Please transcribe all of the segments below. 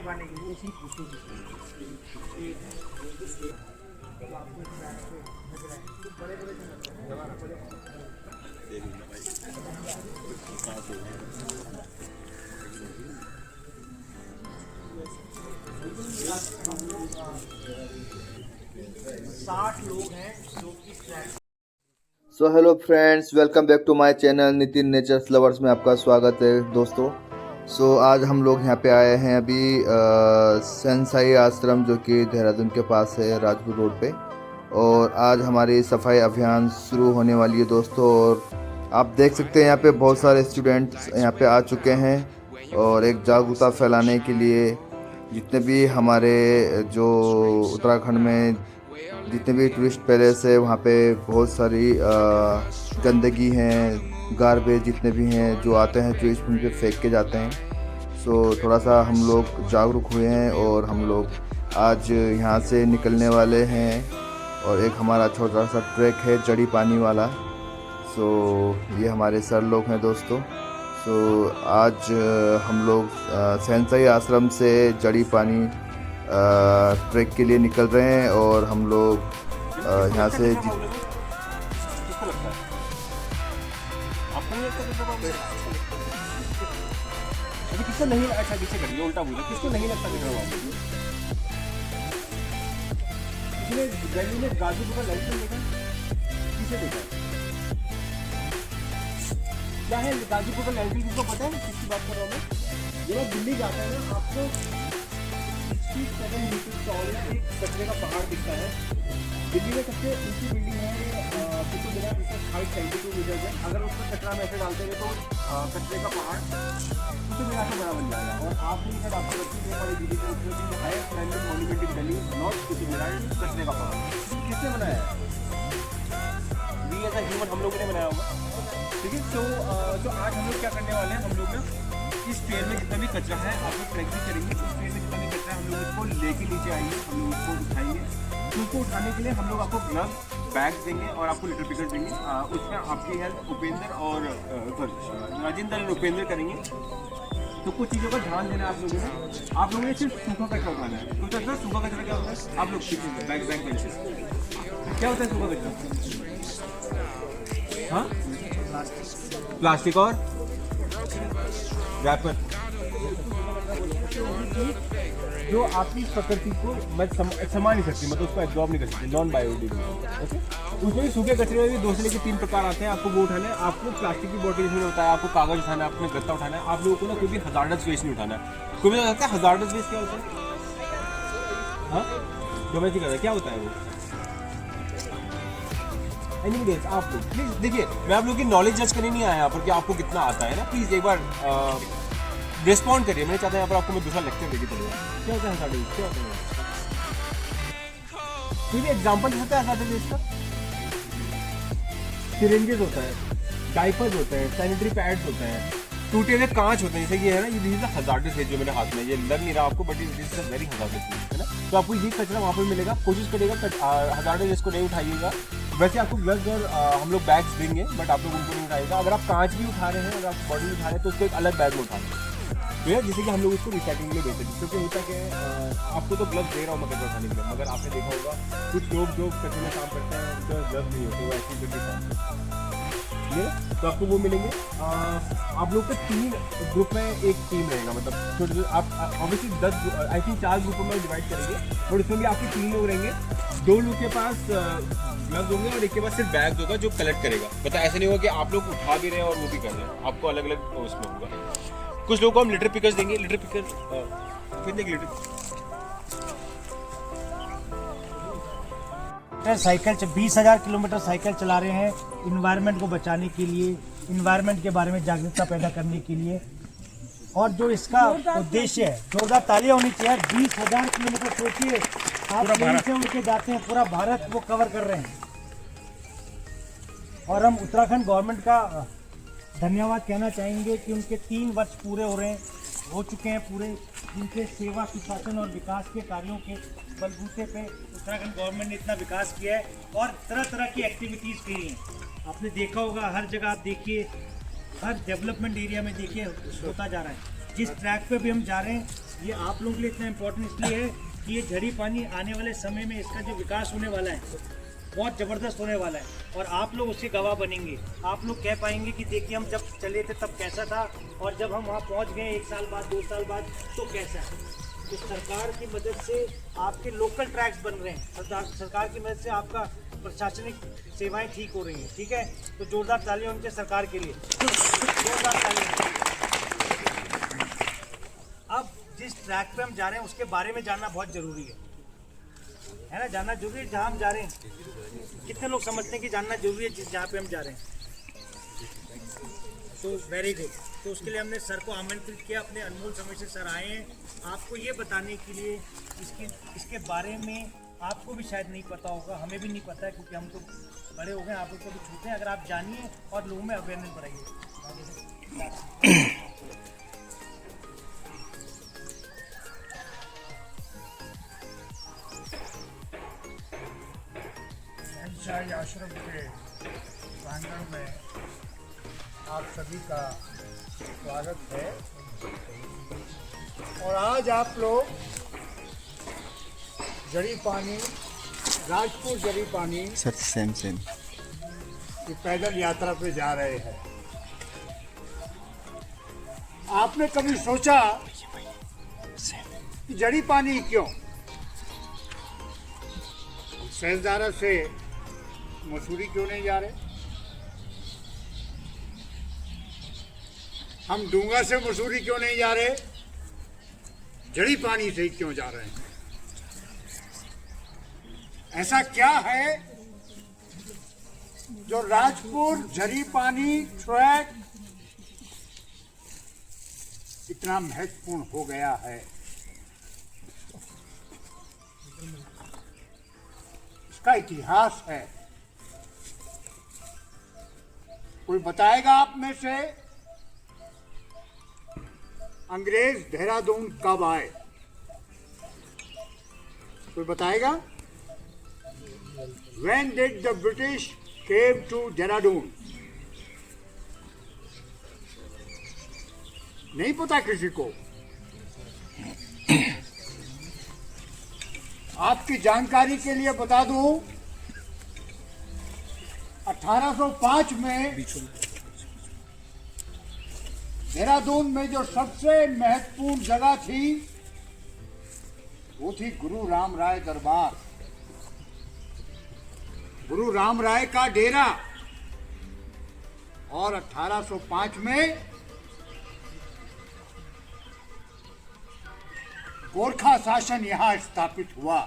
पाने के लिए इसी लोग हैं जो कि so hello friends, welcome back to my channel Nitin nature's lovers में आपका स्वागत है दोस्तों। आज हम लोग यहाँ पे आए हैं अभी सैनसाई आश्रम जो कि देहरादून के पास है, राजपुर रोड पे। और आज हमारी सफाई अभियान शुरू होने वाली है दोस्तों। और आप देख सकते हैं यहाँ पे बहुत सारे स्टूडेंट्स यहाँ पे आ चुके हैं और एक जागरूकता फैलाने के लिए जितने भी हमारे जो उत्तराखंड में जितने भी टूरिस्ट पैलेस है वहाँ पे बहुत सारी गंदगी हैं, गार्बेज जितने भी हैं जो आते हैं टूरिस्ट उन पे फेंक के जाते हैं। थोड़ा सा हम लोग जागरूक हुए हैं और हम लोग आज यहाँ से निकलने वाले हैं और एक हमारा छोटा सा ट्रैक है जड़ी पानी वाला। ये हमारे सर लोग हैं दोस्तों। आज हम लोग सैनसाई आश्रम से जड़ी पानी ट्रैक के लिए निकल रहे हैं और हम लोग यहाँ से किसको नहीं अच्छा पीछे कर दिया, उल्टा बोला, किसको नहीं लगता दिख रहा है? इसने दिल्ली में गाजीपुर का लाइसेंस देखा, किसे देखा? क्या है गाजीपुर का लाइसेंस, किसको पता है किसकी बात कर रहा हूँ मैं? जब आप दिल्ली जाते हैं ना, आपको 67 मीटर चौड़ा एक कचरे का पहाड़ दिखता है। दिल्ली में सबसे ऊंची बिल्डिंग है कुतुब मीनार, जिसका हाइट 72 मीटर है। अगर उसमें कचरा में ऐसे डालते हैं तो कचरे का पहाड़ कुतुब मीनार से बड़ा बन जाएगा। और आपने शायद आपको बच्ची में पड़ी दिल्ली के उसमें highest landmark monument in Delhi not Qutub Minar, कचरे का पहाड़ किसने बनाया है? वी एज अ ह्यूमन हम लोगों ने बनाया होगा। ठीक है, तो आज हम लोग क्या करने वाले हैं, हम लोग ना इस पेड़ में जितना भी कचरा है आप लोग ट्रैकिंग करेंगे। इस पेड़ में जितना भी कचरा है हम लोग इसको लेके नीचे आएंगे, हम लोग उसको उठाएंगे। तो उसको उठाने के लिए हम लोग आपको ग्लव बैग देंगे और आपको लिटर पिकर देंगे। उसमें आपकी हेल्प उपेंद्र और राजेंद्र और उपेंद्र करेंगे। तो कुछ चीज़ों का ध्यान देना आप लोगों ने। आप लोगों ने सिर्फ सूखा कचरा उठाना है। तो सर सूखा कचरा क्या होता है आप लोग सीखेंगे। बैग क्या होता है सूखा कचरा? हाँ, प्लास्टिक और रैपर जो आपकी प्रकृति को समा नहीं सकती, मतलब उसको एब्जॉर्ब नहीं कर सकती, नॉन बायोडिग्रेडेबल। ओके, उसमें भी सूखे कचरे में भी 2 से लेकर 3 प्रकार आते हैं। आपको वो उठाना है, आपको प्लास्टिक की बॉटल इसमें होता है, आपको कागज उठाना है, आपको गत्ता उठाना है। आप लोगों को ना कोई भी हजार्डस वेस्ट नहीं उठाना है। कोई भी लगता है हजार्डस वेस्ट क्या होता है? हाँ, जो मैं कहता है क्या होता है वो? एनीवेज आप लोग प्लीज देखिए, मैं आप लोगों की नॉलेज जज करने नहीं आया यहाँ पर कि आपको कितना आता है ना। प्लीज एक बार रिस्पॉन्ड करिए। मैं चाहता हूँ यहाँ पर आपको मैं दूसरा लेक्चर देके चलूँगा। क्या होता है साढ़े क्या होता है? कोई भी एग्जाम्पल होता है साढ़े इसका? सिरिंजेस होता है, डाइपर्स होते हैं, सैनिटरी पैड्स होते हैं, टूटे हुए कांच होते हैं। जैसे ये है ना, ये this is a hazardous waste जो मेरे हाथ में, ये लग नहीं रहा आपको but this is a very hazardous waste, है ना। तो आपको ये कचरा वहाँ पर मिलेगा। कोशिश करिएगा हजार्डस वेस्ट को नहीं उठाइएगा। वैसे आपको ग्लव्स और हम लोग बैग्स देंगे बट आप लोग उनको नहीं उठाइएगा। अगर आप कांच भी उठा रहे हैं, अगर आप बॉटल उठा रहे हैं तो उसको एक अलग बैग में उठाएंगे, तो यार जिससे कि हम लोग उसको रिसाइकलिंग के लिए भेज सकते। क्योंकि होता क्या है, आपको तो ग्लव्स दे रहा हूँ मैं कचरा उठाने के लिए, मगर आपने देखा होगा कुछ लोग जो कचरे में काम करते हैं उनका ग्लव्स नहीं होते, वो ऐसी जगह काम करते हैं। तो आपको वो मिलेंगे। आप लोग के 3 ग्रुप में एक टीम रहेगा, मतलब छोटे आप ऑब्वियसली 10 आई थिंक 4 ग्रुपों में डिवाइड करेंगे और उसमें भी आपके 3 लोग रहेंगे। 2 लोग के पास ग्लव्स होंगे और एक के पास सिर्फ बैग होगा जो कलेक्ट करेगा। मतलब ऐसा नहीं होगा कि आप लोग उठा भी रहे हैं और वो भी कर रहे हैं, आपको अलग अलग उसमें होगा। कुछ लोगों को हम लिटर पिकर्स देंगे। लिटर पिकर कितने की लिटर? साइकिल 20,000 किलोमीटर साइकिल चला रहे हैं इन्वायरमेंट को बचाने के लिए, इन्वायरमेंट के बारे में जागरूकता पैदा करने के लिए। और जो इसका उद्देश्य है, जोरदार तालियां होनी चाहिए। 20,000 किलोमीटर सोचिए, आप ट्रेन से उड़ के जाते हैं, पूरा भारत वो कवर कर रहे हैं। और हम उत्तराखंड गवर्नमेंट का धन्यवाद कहना चाहेंगे कि उनके 3 वर्ष पूरे हो चुके हैं पूरे, जिनके सेवा सुशासन और विकास के कार्यों के बलबूते पे उत्तराखंड गवर्नमेंट ने इतना विकास किया है और तरह तरह की एक्टिविटीज़ की हैं। आपने देखा होगा, हर जगह आप देखिए, हर डेवलपमेंट एरिया में देखिए होता जा रहा है। जिस ट्रैक पे भी हम जा रहे हैं ये आप लोगों के लिए इतना इम्पोर्टेंट इसलिए है कि ये झड़ी पानी आने वाले समय में इसका जो विकास होने वाला है बहुत ज़बरदस्त होने वाला है और आप लोग उसके गवाह बनेंगे। आप लोग कह पाएंगे कि देखिए हम जब चले थे तब कैसा था और जब हम वहाँ पहुँच गए 1 साल बाद 2 साल बाद तो कैसा है। तो सरकार की मदद से आपके लोकल ट्रैक्स बन रहे हैं, सरकार की मदद से आपका प्रशासनिक सेवाएं ठीक हो रही हैं। ठीक है, तो जोरदार तालियां उनके सरकार के लिए, जोरदार तालियां। अब जिस ट्रैक पे हम जा रहे हैं उसके बारे में जानना बहुत जरूरी है ना, जानना जरूरी है। जहाँ हम जा रहे हैं कितने लोग समझते हैं कि जानना जरूरी है जहाँ पे हम जा रहे हैं। तो वेरी गुड। तो उसके लिए हमने सर को आमंत्रित किया, अपने अनमोल समय से सर आए हैं आपको ये बताने के लिए। इसके बारे में आपको भी शायद नहीं पता होगा, हमें भी नहीं पता है क्योंकि हम तो बड़े हो गए, आप लोग को भी छूते हैं। अगर आप जानिए और लोगों में अवेयरनेस बढ़ाइए। शाही आश्रम के प्रांगण में आप सभी का स्वागत है। और आज आप लोग जड़ी पानी, राजपुर जड़ी पानी सेम की पैदल यात्रा पे जा रहे हैं। आपने कभी सोचा कि जड़ी पानी क्यों? सहजदारा से मसूरी क्यों नहीं जा रहे? हम डूंगा से मसूरी क्यों नहीं जा रहे? जड़ी पानी से क्यों जा रहे हैं? ऐसा क्या है जो राजपुर जड़ी पानी ट्रैक इतना महत्वपूर्ण हो गया है? इसका इतिहास है। कोई बताएगा आप में से अंग्रेज देहरादून कब आए? कोई बताएगा? When did the British came to Dehradun? नहीं पता किसी को? आपकी जानकारी के लिए बता दूं, 1805 में देहरादून में जो सबसे महत्वपूर्ण जगह थी वो थी गुरु राम राय दरबार, गुरु राम राय का डेरा। और 1805 में गोरखा शासन यहां स्थापित हुआ।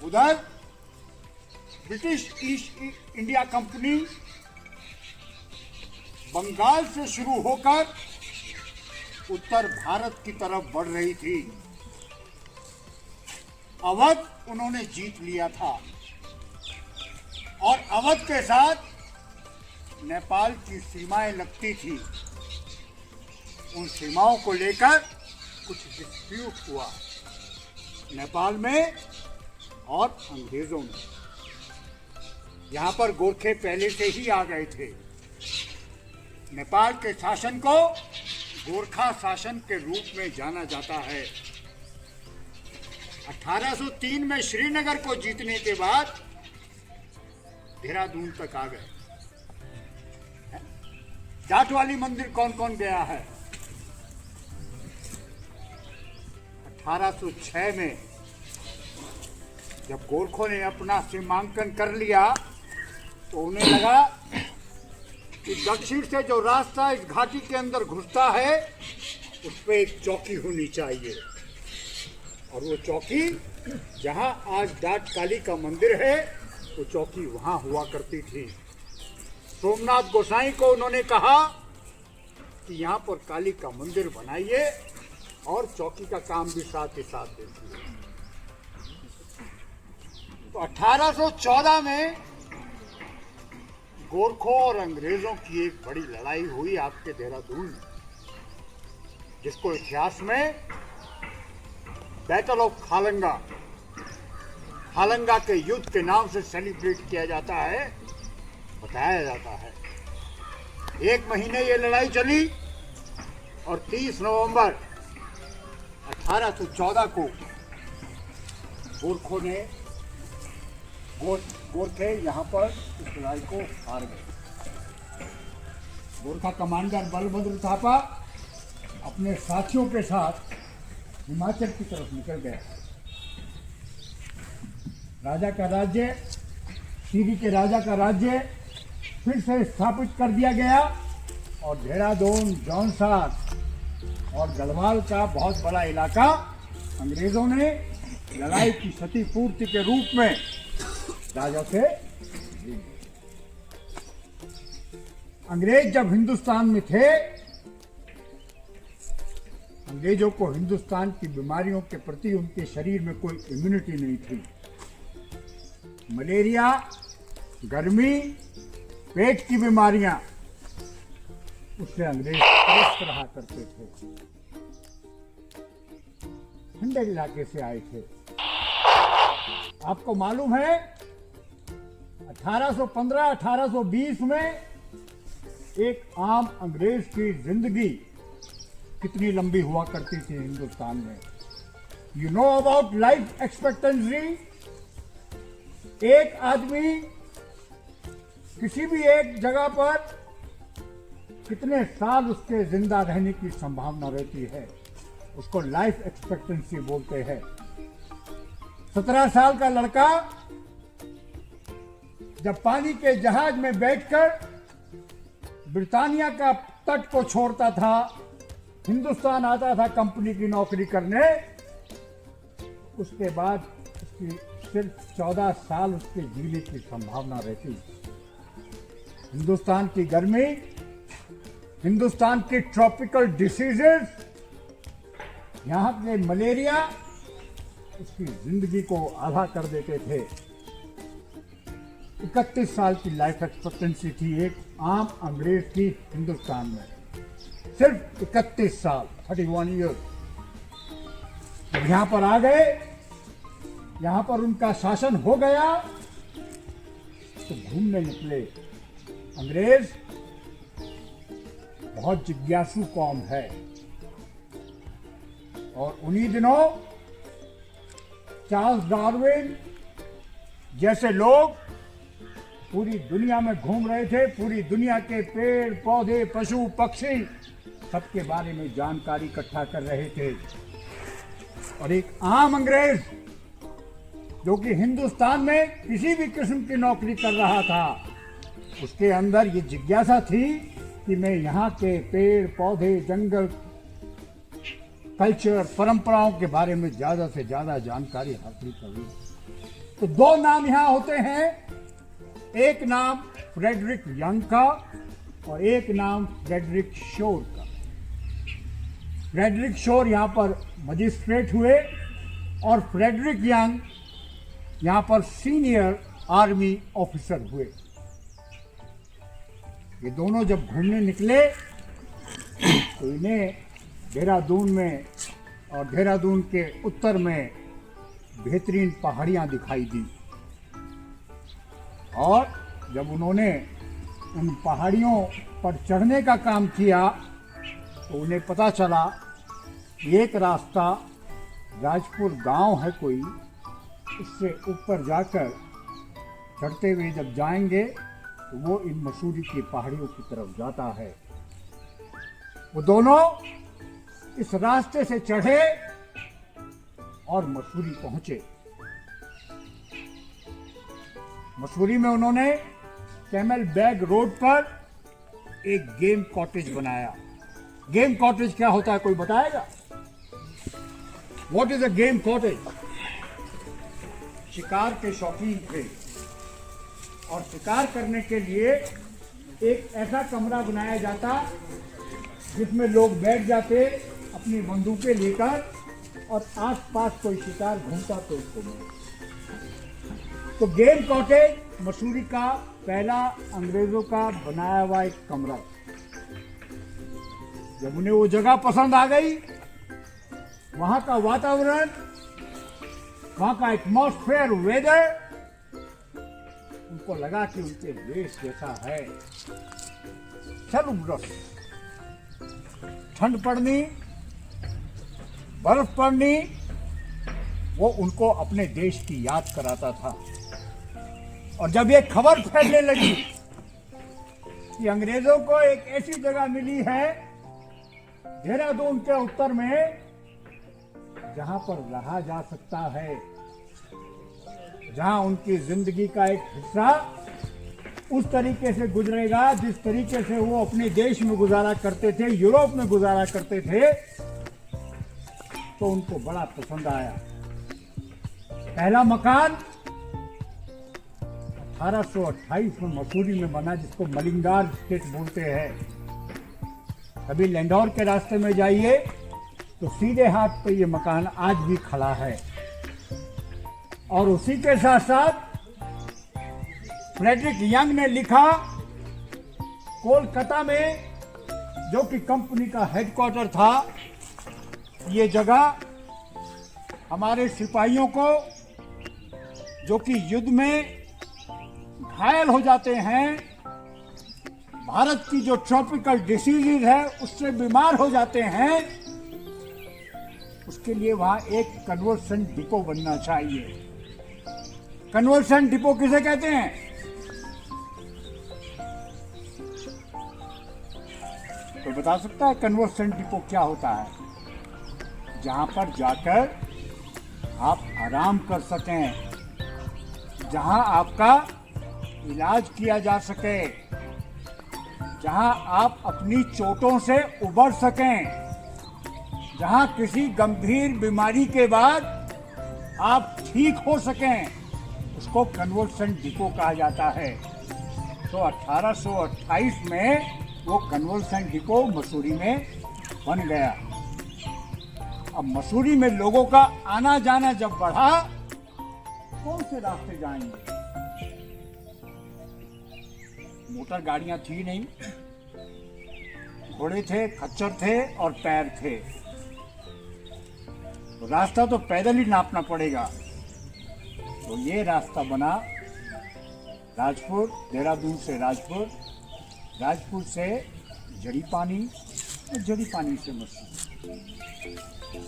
उधर British East India Company Bengal से शुरू होकर उत्तर भारत की तरफ बढ़ रही थी। अवध उन्होंने जीत लिया था और अवध के साथ नेपाल की सीमाएं लगती थी। उन सीमाओं को लेकर कुछ डिस्प्यूट हुआ नेपाल में और अंग्रेजों में। यहाँ पर गोरखे पहले से ही आ गए थे। नेपाल के शासन को गोरखा शासन के रूप में जाना जाता है। 1803 में श्रीनगर को जीतने के बाद देहरादून तक आ गए। जाट वाली मंदिर कौन कौन गया है? 1806 में जब गोरखों ने अपना सीमांकन कर लिया तो उन्हें लगा कि दक्षिण से जो रास्ता इस घाटी के अंदर घुसता है उस पर एक चौकी होनी चाहिए। और वो चौकी जहां आज डाट काली का मंदिर है वो चौकी वहां हुआ करती थी। सोमनाथ गोसाई को उन्होंने कहा कि यहाँ पर काली का मंदिर बनाइए और चौकी का काम भी साथ ही साथ देखिए। तो 1814 में गोरखों और अंग्रेजों की एक बड़ी लड़ाई हुई आपके देहरादून में, जिसको इतिहास में बैटल ऑफ खालंगा, खालंगा के युद्ध के नाम से सेलिब्रेट किया जाता है, बताया जाता है। 1 महीने ये लड़ाई चली और 30 नवंबर 1814 को गोरखों ने गोरखे यहाँ पर इस लड़ाई को हार गए। गोरखा कमांडर बलभद्र थापा अपने साथियों के साथ हिमाचल की तरफ निकल गया। राजा का राज्य, टीवी के राजा का राज्य फिर से स्थापित कर दिया गया और देहरादून, जौनसार और गढ़वाल का बहुत बड़ा इलाका अंग्रेजों ने लड़ाई की क्षतिपूर्ति के रूप में राजा से ले लिया। अंग्रेज जब हिंदुस्तान में थे, अंग्रेजों को हिंदुस्तान की बीमारियों के प्रति उनके शरीर में कोई इम्यूनिटी नहीं थी। मलेरिया, गर्मी, पेट की बीमारियां, उससे अंग्रेज त्रस्त रहा करते थे। ठंडे इलाके से आए थे। आपको मालूम है 1815-1820 में एक आम अंग्रेज की जिंदगी कितनी लंबी हुआ करती थी हिंदुस्तान में। You know about life expectancy? एक आदमी किसी भी एक जगह पर कितने साल उसके जिंदा रहने की संभावना रहती है, उसको लाइफ एक्सपेक्टेंसी बोलते हैं। 17 साल का लड़का जब पानी के जहाज में बैठकर ब्रिटानिया का तट को छोड़ता था, हिंदुस्तान आता था कंपनी की नौकरी करने, उसके बाद उसकी सिर्फ 14 साल उसके जीने की संभावना रहती। हिंदुस्तान की गर्मी, हिंदुस्तान की ट्रॉपिकल डिसीजेस, यहाँ के मलेरिया उसकी जिंदगी को आधा कर देते थे। 31 साल की लाइफ एक्सपेक्टेंसी थी एक आम अंग्रेज की हिंदुस्तान में, सिर्फ 31 साल, 31 ईयर्स। जब यहाँ पर आ गए, यहाँ पर उनका शासन हो गया, तो घूमने निकले। अंग्रेज बहुत जिज्ञासु कौम है और उन्हीं दिनों चार्ल्स डार्विन जैसे लोग पूरी दुनिया में घूम रहे थे। पूरी दुनिया के पेड़ पौधे, पशु पक्षी, सबके बारे में जानकारी इकट्ठा कर रहे थे। और एक आम अंग्रेज जो कि हिंदुस्तान में किसी भी किस्म की नौकरी कर रहा था, उसके अंदर ये जिज्ञासा थी कि मैं यहाँ के पेड़ पौधे, जंगल, कल्चर, परंपराओं के बारे में ज्यादा से ज्यादा जानकारी हासिल करूं। तो दो नाम यहाँ होते हैं, एक नाम फ्रेडरिक यंग का और एक नाम फ्रेडरिक शोर का। फ्रेडरिक शोर यहाँ पर मजिस्ट्रेट हुए और फ्रेडरिक यंग यहाँ पर सीनियर आर्मी ऑफिसर हुए। ये दोनों जब घूमने निकले तो इन्हें देहरादून में और देहरादून के उत्तर में बेहतरीन पहाड़ियाँ दिखाई दी। और जब उन्होंने उन पहाड़ियों पर चढ़ने का काम किया तो उन्हें पता चला एक रास्ता राजपुर गांव है कोई, उससे ऊपर जाकर चढ़ते हुए जब जाएंगे तो वो इन मसूरी की पहाड़ियों की तरफ जाता है। वो दोनों इस रास्ते से चढ़े और मसूरी पहुंचे। मसूरी में उन्होंने कैमल बैग रोड पर एक गेम कॉटेज बनाया। गेम कॉटेज क्या होता है, कोई बताएगा? What is a game cottage? शिकार के शौकीन थे और शिकार करने के लिए एक ऐसा कमरा बनाया जाता जिसमें लोग बैठ जाते अपनी बंदूकें लेकर और आसपास कोई शिकार घूमता तो उसको मारते। तो गेम कॉटेज मसूरी का पहला अंग्रेजों का बनाया हुआ एक कमरा। जब उन्हें वो जगह पसंद आ गई, वहां का वातावरण, वहां का एटमॉस्फेयर, वेदर, उनको लगा कि उनके देश जैसा है। चलो ठंड पड़नी, बर्फ पड़नी, वो उनको अपने देश की याद कराता था। और जब ये खबर फैलने लगी कि अंग्रेजों को एक ऐसी जगह मिली है देहरादून के उत्तर में जहां पर रहा जा सकता है, जहां उनकी जिंदगी का एक हिस्सा उस तरीके से गुजरेगा जिस तरीके से वो अपने देश में गुजारा करते थे, यूरोप में गुजारा करते थे, तो उनको बड़ा पसंद आया। पहला मकान 1828 में मसूरी में बना, जिसको मलिंगार स्टेट बोलते हैं। कभी लैंडौर के रास्ते में जाइए तो सीधे हाथ पे ये मकान आज भी खड़ा है। और उसी के साथ साथ फ्रेडरिक यंग ने लिखा, कोलकाता में जो कि कंपनी का हेडक्वार्टर था, ये जगह हमारे सिपाहियों को जो कि युद्ध में घायल हो जाते हैं, भारत की जो ट्रॉपिकल डिसीजेज है उससे बीमार हो जाते हैं, उसके लिए वहां एक कन्वर्सन डिपो बनना चाहिए। कन्वर्सन डिपो किसे कहते हैं? तो बता सकता है कन्वर्सन डिपो क्या होता है? जहां पर जाकर आप आराम कर सकें, जहां आपका इलाज किया जा सके, जहां आप अपनी चोटों से उबर सकें, जहां किसी गंभीर बीमारी के बाद आप ठीक हो सकें, उसको कन्वर्सन डिपो कहा जाता है। तो 1828 में वो कन्वर्सन डिपो मसूरी में बन गया। अब मसूरी में लोगों का आना जाना जब बढ़ा, कौन से रास्ते जाएंगे? मोटर गाड़ियां थी नहीं, घोड़े थे, खच्चर थे और पैर थे। तो रास्ता तो पैदल ही नापना पड़ेगा। तो ये रास्ता बना राजपुर, देहरादून से राजपुर, राजपुर से जड़ी पानी और जड़ी पानी से मसूरी,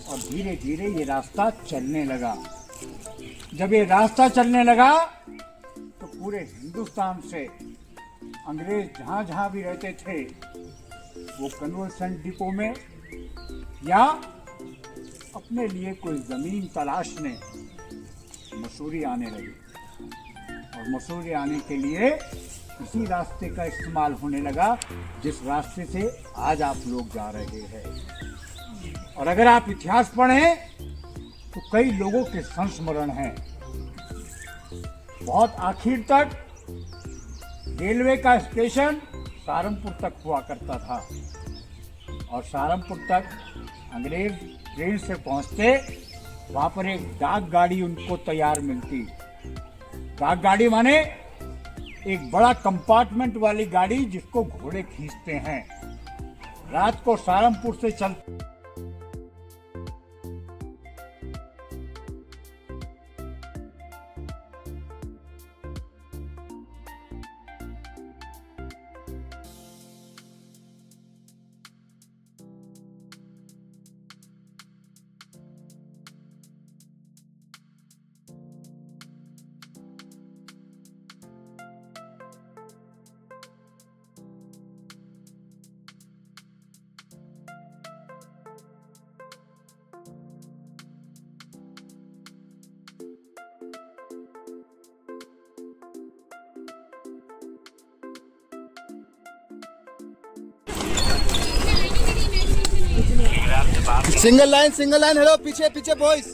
और धीरे धीरे ये रास्ता चलने लगा। जब ये रास्ता चलने लगा तो पूरे हिंदुस्तान से अंग्रेज जहाँ जहाँ भी रहते थे वो कन्वर्सन डिपो में या अपने लिए कोई ज़मीन तलाशने मसूरी आने लगे। और मसूरी आने के लिए इसी रास्ते का इस्तेमाल होने लगा जिस रास्ते से आज आप लोग जा रहे हैं। और अगर आप इतिहास पढ़ें तो कई लोगों के संस्मरण हैं। बहुत आखिर तक रेलवे का स्टेशन सहारनपुर तक हुआ करता था, और सहारनपुर तक अंग्रेज ट्रेन से पहुंचते, वहां पर एक डाक गाड़ी उनको तैयार मिलती। डाक गाड़ी माने एक बड़ा कंपार्टमेंट वाली गाड़ी जिसको घोड़े खींचते हैं। रात को सहारनपुर से चल सिंगल लाइन हेलो, पीछे पीछे बॉयज।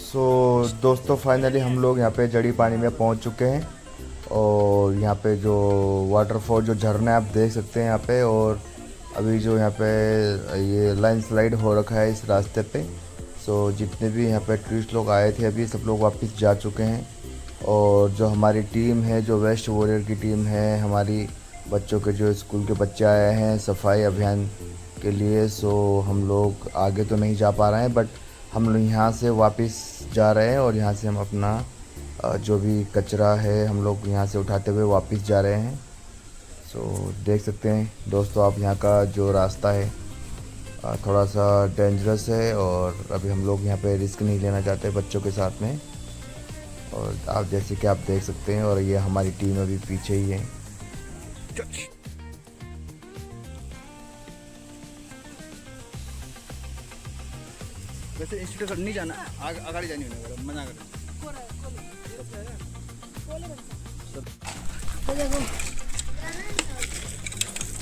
सो दोस्तों फाइनली हम लोग यहाँ पे जड़ी पानी में पहुँच चुके हैं, और यहाँ पे जो वाटरफॉल, जो झरना आप देख सकते हैं यहाँ पे। और अभी जो यहाँ पे ये लैंडस्लाइड हो रखा है इस रास्ते पे। सो जितने भी यहाँ पे टूरिस्ट लोग आए थे अभी सब लोग वापस जा चुके हैं। और जो हमारी टीम है, जो वेस्ट वॉरियर की टीम है, हमारी बच्चों के जो स्कूल के बच्चे आए हैं सफाई अभियान के लिए, सो हम लोग आगे तो नहीं जा पा रहे हैं, बट हम लोग यहाँ से वापस जा रहे हैं और यहाँ से हम अपना जो भी कचरा है हम लोग यहाँ से उठाते हुए वापस जा रहे हैं। सो देख सकते हैं दोस्तों आप यहाँ का जो रास्ता है थोड़ा सा डेंजरस है और अभी हम लोग यहाँ पे रिस्क नहीं लेना चाहते बच्चों के साथ में। और आप जैसे कि आप देख सकते हैं, और ये हमारी टीम अभी पीछे ही है। वैसे इंस्टीट्यूट नहीं जाना, आगे जानी होने मना कर।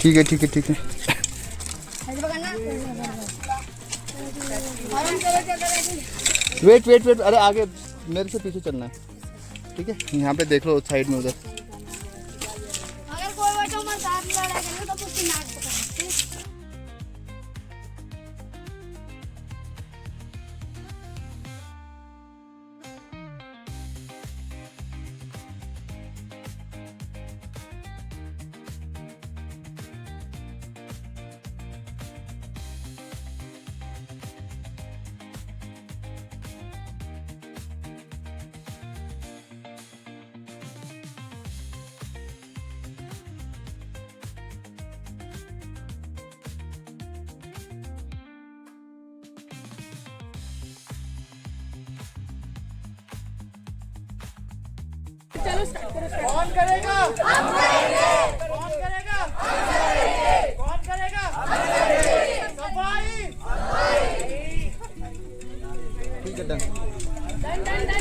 ठीक है ठीक है ठीक है। वेट वेट वेट, अरे आगे मेरे से पीछे चलना है, ठीक है। यहाँ पे देख लो साइड में उधर। अगर कोई बच्चा हमारे साथ लड़ा करेगा तो उसकी नाक पकड़। चलो स्टार्ट करो। कौन करेगा? हम करेंगे। कौन करेगा? हम करेंगे। कौन करेगा? हम करेंगे। सफाई। ठीक है, डन डन डन डन।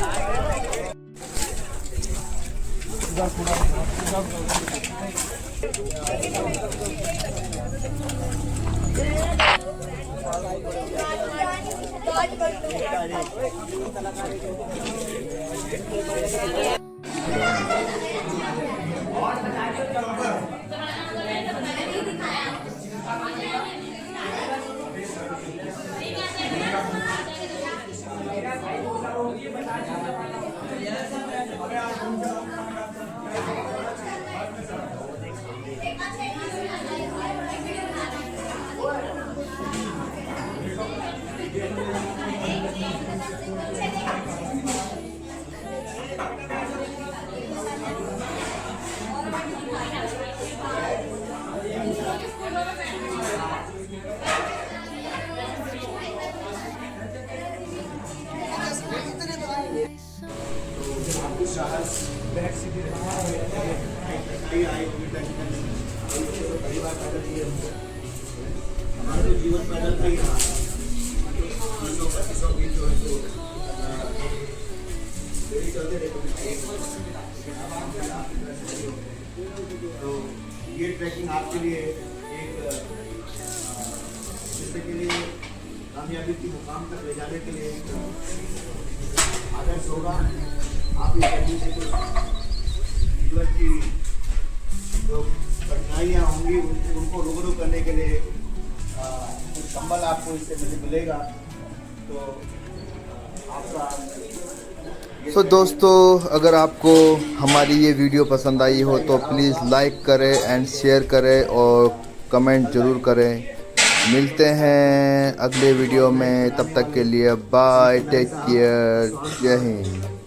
तो ये ट्रैकिंग आपके लिए एक जिससे के लिए कामयाबी की मुकाम तक ले जाने के लिए आदर्श होगा। आप इस तरीके से जीवन की जो कठिनाइयाँ होंगी उनको रूबरू करने के लिए कुछ संबल आपको इससे मिलेगा। तो आपका सो दोस्तों अगर आपको हमारी ये वीडियो पसंद आई हो तो प्लीज़ लाइक करें एंड शेयर करें और कमेंट ज़रूर करें। मिलते हैं अगले वीडियो में, तब तक के लिए बाय, टेक केयर, जय हिंद।